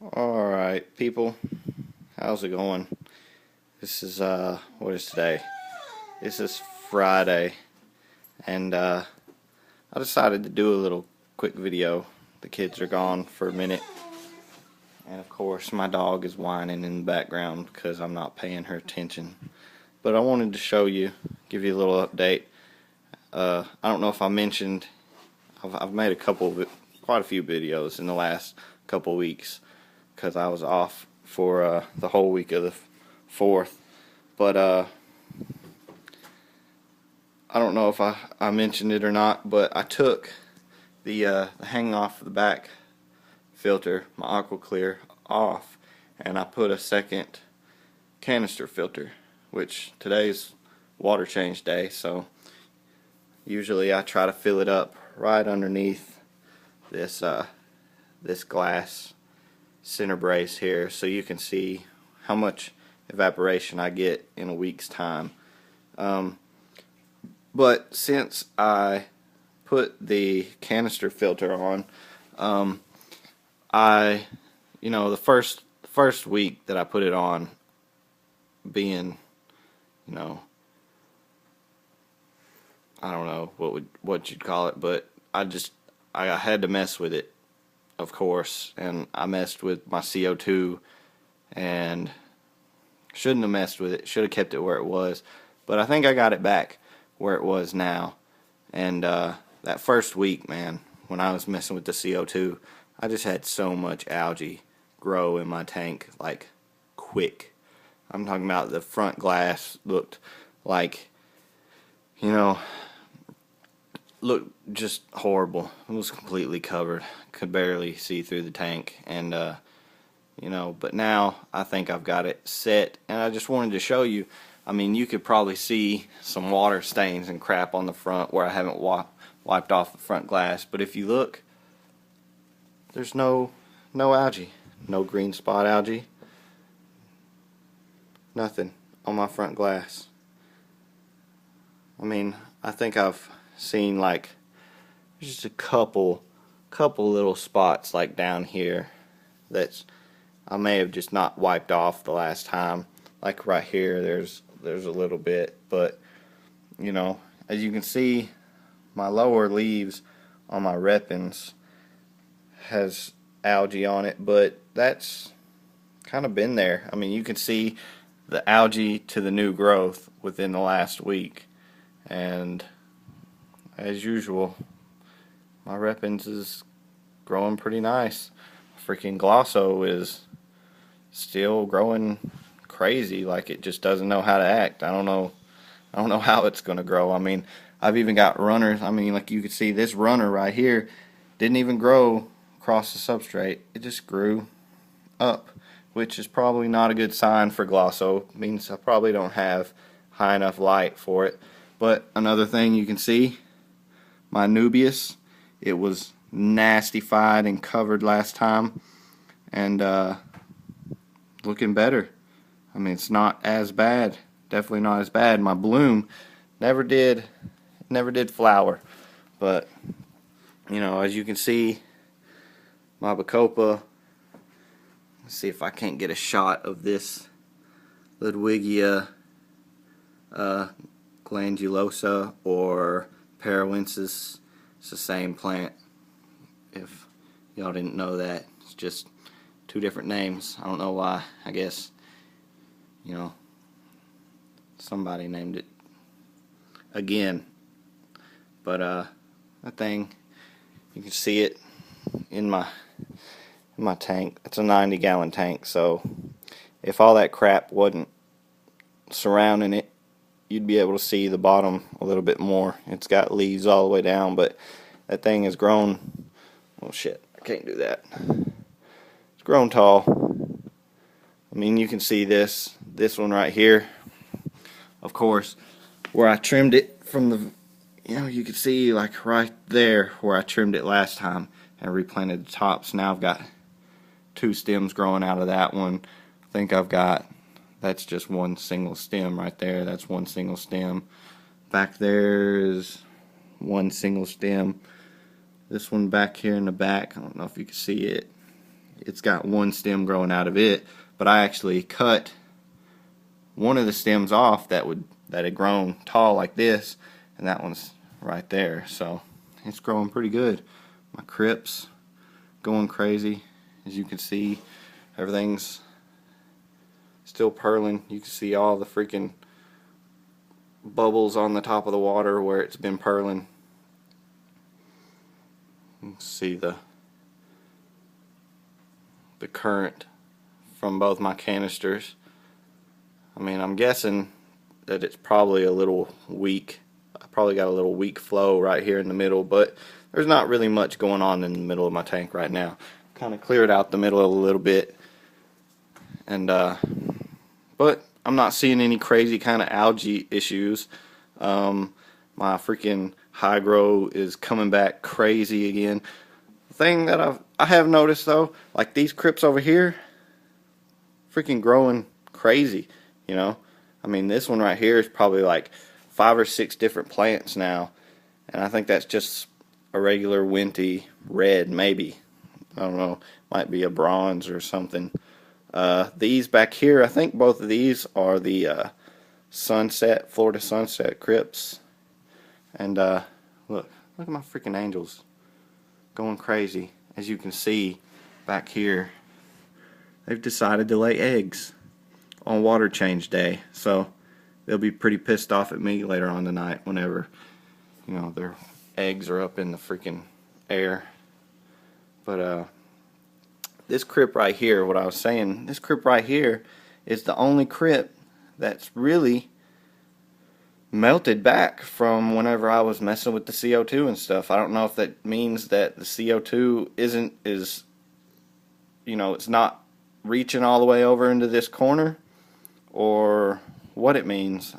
Alright, people, how's it going? This is, what is today? This is Friday, and, I decided to do a little quick video. The kids are gone for a minute, and of course, my dog is whining in the background because I'm not paying her attention. But I wanted to show you, give you a little update. I don't know if I mentioned, I've made quite a few videos in the last couple weeks, because I was off for the whole week of the 4th. But I don't know if I mentioned it or not, but I took the hanging off the back filter, my Aqua Clear, off, and I put a second canister filter, which today's water change day, so usually I try to fill it up right underneath this this glass center brace here, so you can see how much evaporation I get in a week's time. But since I put the canister filter on, the first week that I put it on, being, I don't know what you'd call it, but I had to mess with it, of course, and I messed with my CO2, and shouldn't have messed with it, should have kept it where it was, but I think I got it back where it was now. And that first week, man, when I was messing with the CO2, I just had so much algae grow in my tank, like, quick. I'm talking about the front glass looked like, looked just horrible. It was completely covered. Could barely see through the tank. And, but now I think I've got it set. And I just wanted to show you, I mean, you could probably see some water stains and crap on the front where I haven't wiped off the front glass. But if you look, there's no algae. No green spot algae. Nothing on my front glass. I mean, I think I've seen like just a couple little spots like down here that I may have just not wiped off the last time. Like right here, there's a little bit, but as you can see, my lower leaves on my repens has algae on it, but that's kind of been there. I mean, you can see the algae to the new growth within the last week, and as usual, my repens is growing pretty nice. Freaking Glosso is still growing crazy, like it just doesn't know how to act. I don't know how it's gonna grow. I mean, I've even got runners. I mean, like you can see, this runner right here didn't even grow across the substrate. It just grew up, which is probably not a good sign for Glosso. It means I probably don't have high enough light for it. But another thing you can see, my Nubius, it was nastified and covered last time, and looking better. I mean, it's not as bad. Definitely not as bad. My bloom never did flower, but as you can see, my Bacopa. Let's see if I can't get a shot of this Ludwigia glandulosa or parawensis. It's the same plant. If y'all didn't know that, it's just two different names. I don't know why. I guess somebody named it again. But that thing, you can see it in my tank. It's a 90-gallon tank, so if all that crap wasn't surrounding it, you'd be able to see the bottom a little bit more. It's got leaves all the way down, but that thing has grown. Oh shit, I can't do that. It's grown tall. I mean, you can see this one right here. Of course, where I trimmed it from the, you can see like right there where I trimmed it last time and replanted the tops. Now I've got 2 stems growing out of that one. I think that's just one single stem right there. That's one single stem. Back there is one single stem. This one back here in the back, I don't know if you can see it. it's got one stem growing out of it, but I actually cut one of the stems off that had grown tall like this, and that one's right there. So it's growing pretty good. My crypt's going crazy. As you can see, everything's still purling. You can see all the freaking bubbles on the top of the water where it's been purling. You can see the current from both my canisters. I mean, I'm guessing that it's probably a little weak. I probably got a little weak flow right here in the middle, but there's not really much going on in the middle of my tank right now. Kind of cleared out the middle a little bit, and but I'm not seeing any crazy kind of algae issues. My freaking hydro is coming back crazy again. The thing that I have noticed though, like these crypts over here, freaking growing crazy. You know, I mean, this one right here is probably like 5 or 6 different plants now, and I think that's just a regular Winty red, maybe. I don't know, might be a bronze or something. These back here, I think both of these are the Florida Sunset crypts. And look at my freaking angels going crazy. As you can see back here, they've decided to lay eggs on water change day. So they'll be pretty pissed off at me later on tonight whenever, you know, their eggs are up in the freaking air. But this crypt right here, what I was saying, this crypt right here is the only crypt that's really melted back from whenever I was messing with the CO2 and stuff. I don't know if that means that the CO2 is you know, it's not reaching all the way over into this corner, or what it means.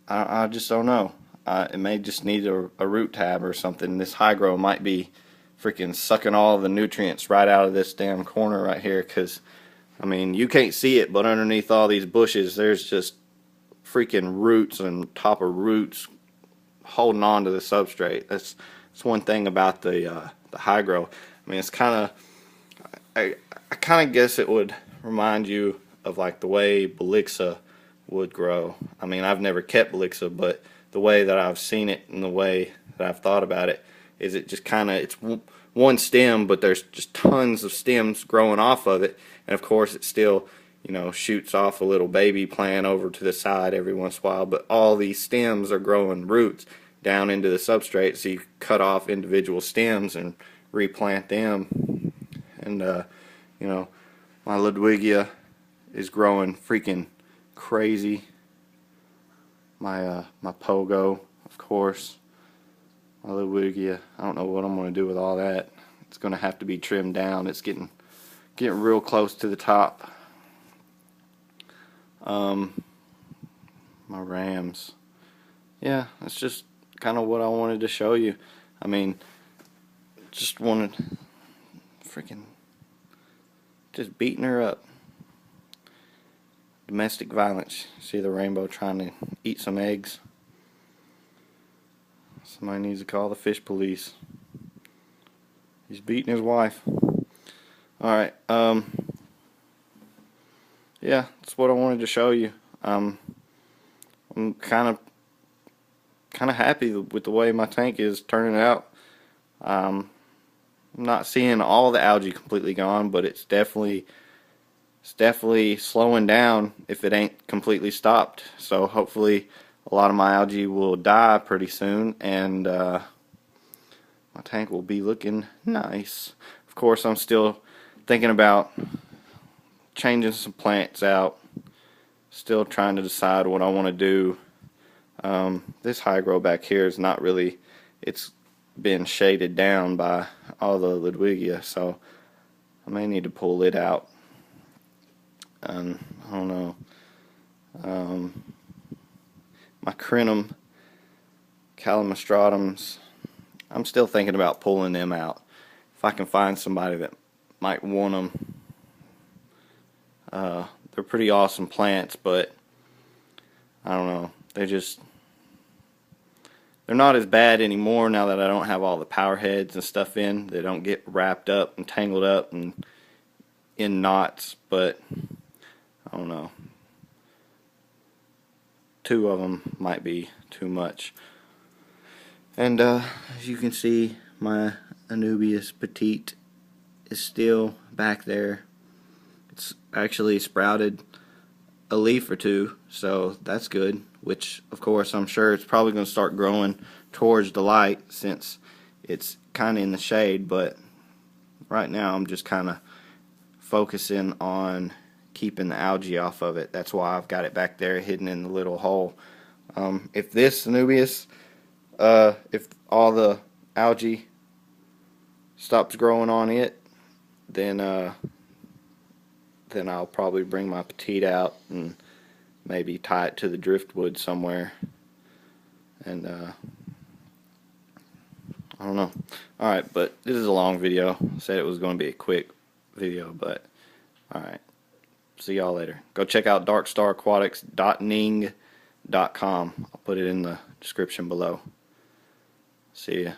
I just don't know. It may just need a root tab or something. This high grow might be freaking sucking all the nutrients right out of this damn corner right here, because I mean, you can't see it, but underneath all these bushes there's just freaking roots and top of roots holding on to the substrate. That's one thing about the high grow. I mean, it's kind of, I kind of guess it would remind you of like the way Belixa would grow. I mean, I've never kept Belixa, but the way that I've seen it and the way that I've thought about it is it just kind of, it's one stem, but there's just tons of stems growing off of it, and of course it still, you know, shoots off a little baby plant over to the side every once in a while, but all these stems are growing roots down into the substrate, so you cut off individual stems and replant them. And you know, my Ludwigia is growing freaking crazy. My Pogo, of course. My Ludwigia, I don't know what I'm going to do with all that. It's going to have to be trimmed down. It's getting real close to the top. My Rams. Yeah, that's just kind of what I wanted to show you. I mean, just wanted freaking just beating her up. Domestic violence. See the rainbow trying to eat some eggs. Somebody needs to call the fish police. He's beating his wife. Alright, yeah, that's what I wanted to show you. I'm kind of happy with the way my tank is turning out. I'm not seeing all the algae completely gone, but it's definitely slowing down if it ain't completely stopped. So hopefully a lot of my algae will die pretty soon, and my tank will be looking nice. Of course, I'm still thinking about changing some plants out. Still trying to decide what I want to do. This high grow back here is not really, it's been shaded down by all the Ludwigia, so I may need to pull it out. I don't know. My Crinum Calamitratums, I'm still thinking about pulling them out. If I can find somebody that might want them. They're pretty awesome plants, but I don't know. They just they're not as bad anymore now that I don't have all the power heads and stuff in. They don't get wrapped up and tangled up and in knots, but I don't know. 2 of them might be too much. And as you can see, my Anubias petite is still back there. It's actually sprouted a leaf or 2, so that's good, which of course I'm sure it's probably going to start growing towards the light since it's kind of in the shade, but right now I'm just kind of focusing on keeping the algae off of it. That's why I've got it back there hidden in the little hole. If this Anubias, if all the algae stops growing on it, then I'll probably bring my petite out and maybe tie it to the driftwood somewhere. And I don't know. Alright, but this is a long video. I said it was going to be a quick video, but alright. See y'all later. Go check out darkstaraquatics.ning.com. I'll put it in the description below. See ya.